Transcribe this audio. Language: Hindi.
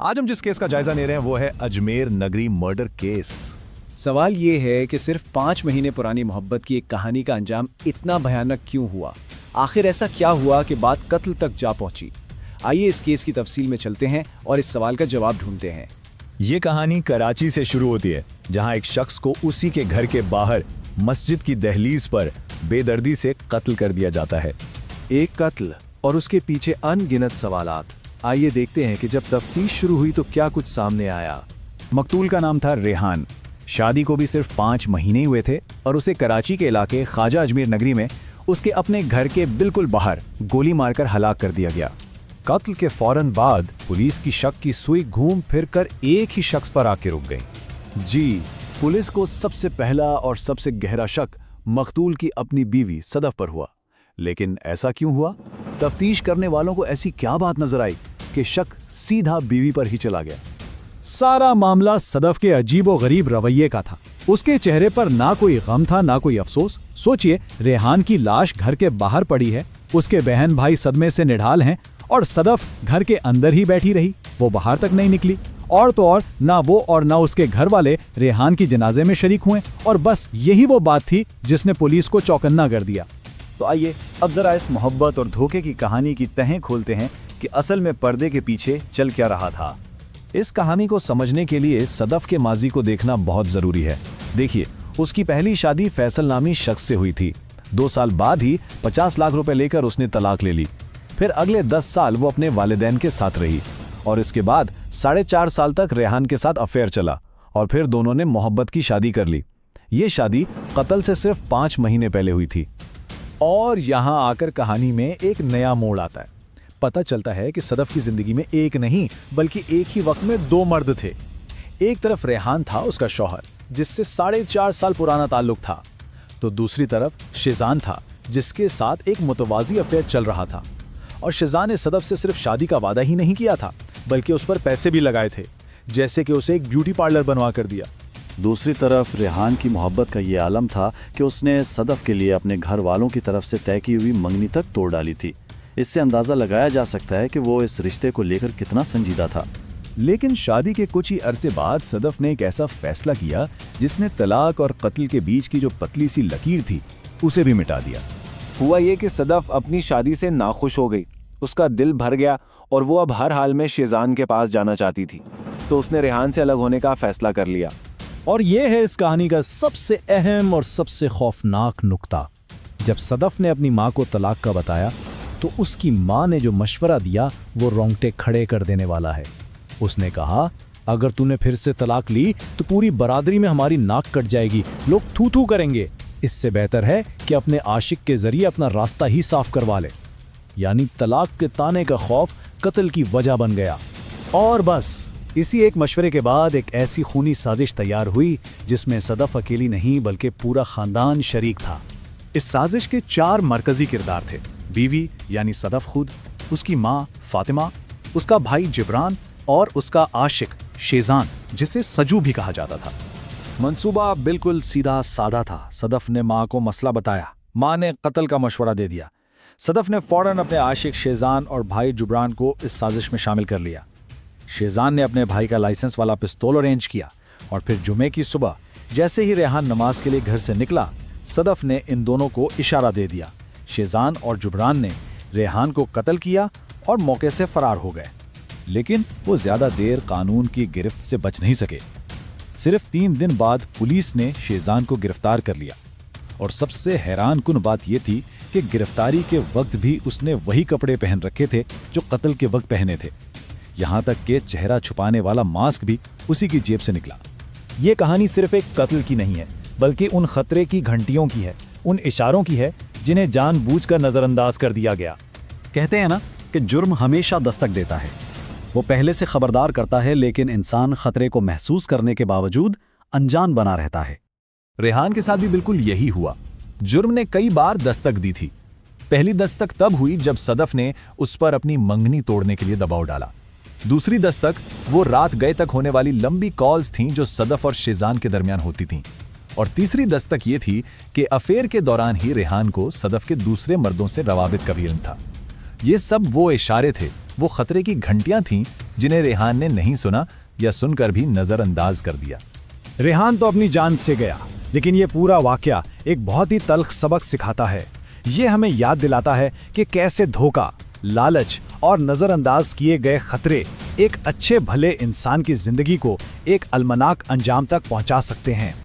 आज हम जिस केस का जायजा ले रहे हैं वो है अजमेर नगरी मर्डर केस। सवाल ये है कि सिर्फ 5 महीने पुरानी मोहब्बत की एक कहानी का अंजाम इतना भयानक क्यों हुआ? आखिर ऐसा क्या हुआ कि बात कत्ल तक जा पहुंची? आइए इस केस की तफसील में चलते हैं और इस सवाल का जवाब ढूंढते हैं। ये कहानी कराची से शुरू होती है, जहां एक शख्स को उसी के घर के बाहर मस्जिद की दहलीज पर बेदर्दी से कत्ल कर दिया जाता है। एक कत्ल और उसके पीछे अनगिनत सवालात। आइए देखते हैं कि जब तफ्तीश शुरू हुई तो क्या कुछ सामने आया। मकतूल का नाम था रेहान। शादी को भी सिर्फ 5 महीने ही हुए थे और उसे कराची के इलाके ख्वाजा अजमेर नगरी में उसके अपने घर के बिल्कुल बाहर गोली मारकर हलाक कर दिया गया। कत्ल के फौरन बाद पुलिस की शक की सुई घूम फिर कर एक ही शख्स पर आके रुक गई। जी, पुलिस को सबसे पहला और सबसे गहरा शक मकतूल की अपनी बीवी सदफ पर हुआ। लेकिन ऐसा क्यों हुआ? तफ्तीश करने वालों को ऐसी क्या बात नजर आई कि शक सीधा बीवी पर ही चला गया। सारा मामला सदफ के अजीबो-गरीब रवैये का था। उसके चेहरे पर ना कोई गम था ना कोई अफसोस। सोचिए, रेहान की लाश घर के बाहर पड़ी है, उसके बहन भाई सदमे से निढाल हैं और सदफ घर के अंदर ही बैठी रही, वो बाहर तक नहीं निकली। और तो और ना वो और ना उसके घर वाले रेहान की जनाजे में शरीक हुए और बस यही वो बात थी जिसने पुलिस को चौकन्ना कर दिया। तो आइए अब जरा इस मोहब्बत और धोखे की कहानी की तहें खोलते हैं कि असल में पर्दे के पीछे चल क्या रहा था। इस कहानी को समझने के लिए सदफ के माजी को देखना बहुत जरूरी है। देखिए, उसकी पहली शादी फैसल नामी शख्स से हुई थी। 2 साल बाद ही 50 लाख रुपए लेकर उसने तलाक ले ली। फिर अगले 10 साल वो अपने वालिदैन के साथ रही और इसके बाद 4.5 साल तक रेहान के साथ अफेयर चला और फिर दोनों ने मोहब्बत की शादी कर ली। ये शादी कत्ल से सिर्फ 5 महीने पहले हुई थी। और यहाँ आकर कहानी में एक नया मोड़ आता है। पता चलता है कि सदफ की जिंदगी में एक नहीं बल्कि एक ही वक्त में 2 मर्द थे। एक तरफ रेहान था, उसका शौहर, जिससे 4.5 साल पुराना ताल्लुक था, तो दूसरी तरफ शेजान था, जिसके साथ एक मुतवाज़ी अफेयर चल रहा था। और शेजान ने सदफ से सिर्फ शादी का वादा ही नहीं किया था बल्कि उस पर पैसे भी लगाए थे, जैसे कि उसे एक ब्यूटी पार्लर बनवा कर दिया। दूसरी तरफ रेहान की मोहब्बत का ये आलम था कि उसने सदफ के लिए अपने घर वालों की तरफ से तय की हुई मंगनी तक तोड़ डाली थी। इससे अंदाज़ा लगाया जा सकता है कि वो इस रिश्ते को लेकर कितना संजीदा था। लेकिन शादी के कुछ ही अरसे बाद सदफ ने एक ऐसा फैसला किया जिसने तलाक और कत्ल के बीच की जो पतली सी लकीर थी उसे भी मिटा दिया। हुआ ये कि सदफ अपनी शादी से नाखुश हो गई, उसका दिल भर गया और वो अब हर हाल में शेजान के पास जाना चाहती थी, तो उसने रेहान से अलग होने का फैसला कर लिया। और ये है इस कहानी का सबसे अहम और सबसे खौफनाक नुक्ता। जब सदफ ने अपनी माँ को तलाक का बताया तो उसकी माँ ने जो मशवरा दिया वो रोंगटे खड़े कर देने वाला है। उसने कहा, अगर तूने फिर से तलाक ली तो पूरी बरादरी में हमारी नाक कट जाएगी, लोग थू थू करेंगे। इससे बेहतर है कि अपने आशिक के जरिए अपना रास्ता ही साफ करवा ले। यानी तलाक के ताने का खौफ कत्ल की वजह बन गया। और बस इसी एक मशवरे के बाद एक ऐसी खूनी साजिश तैयार हुई जिसमें सदफ अकेली नहीं बल्कि पूरा खानदान शरीक था। इस साजिश के 4 मरकजी किरदार थे। बीवी यानी सदफ खुद, उसकी माँ फातिमा, उसका भाई जिब्रान और उसका आशिक शेजान, जिसे सजू भी कहा जाता था। मंसूबा बिल्कुल सीधा साधा था। सदफ ने माँ को मसला बताया, माँ ने कत्ल का मशवरा दे दिया। सदफ ने फौरन अपने आशिक शेजान और भाई जुबरान को इस साजिश में शामिल कर लिया। शेजान ने अपने भाई का लाइसेंस वाला पिस्तौल अरेंज किया और फिर जुमे की सुबह जैसे ही रेहान नमाज के लिए घर से निकला, सदफ ने इन दोनों को इशारा दे दिया। शेजान और जुबरान ने रेहान को कत्ल किया और मौके से फरार हो गए। लेकिन वो ज्यादा देर कानून की गिरफ्त से बच नहीं सके। सिर्फ 3 दिन बाद पुलिस ने शेजान को गिरफ्तार कर लिया और सबसे हैरान कुन बात यह थी कि गिरफ्तारी के वक्त भी उसने वही कपड़े पहन रखे थे जो कत्ल के वक्त पहने थे। यहाँ तक कि चेहरा छुपाने वाला मास्क भी उसी की जेब से निकला। ये कहानी सिर्फ एक कत्ल की नहीं है बल्कि उन खतरे की घंटियों की है, उन इशारों की है जिन्हें जानबूझकर नजरअंदाज कर दिया गया। कहते हैं ना कि जुर्म हमेशा दस्तक देता है। वो पहले से खबरदार करता है लेकिन इंसान खतरे को महसूस करने के बावजूद अनजान बना रहता है। रेहान के साथ भी बिल्कुल यही हुआ। जुर्म ने कई बार दस्तक दी थी। पहली दस्तक तब हुई जब सदफ ने उस पर अपनी मंगनी तोड़ने के लिए दबाव डाला। दूसरी दस्तक वो रात गए तक होने वाली लंबी कॉल्स थीं जो सदफ और शेजान के दरमियान होती थीं। और तीसरी दस्तक ये थी कि अफेयर के दौरान ही रेहान को सदफ के दूसरे मर्दों से रवाबित का भी इल्म था। ये सब वो इशारे थे, वो खतरे की घंटियां थीं जिन्हें रेहान ने नहीं सुना या सुनकर भी नजरअंदाज कर दिया। रेहान तो अपनी जान से गया, लेकिन ये पूरा वाकया एक बहुत ही तल्ख सबक सिखाता है। ये हमें याद दिलाता है कि कैसे धोखा, लालच और नजरअंदाज किए गए खतरे एक अच्छे भले इंसान की जिंदगी को एक अलमनाक अंजाम तक पहुंचा सकते हैं।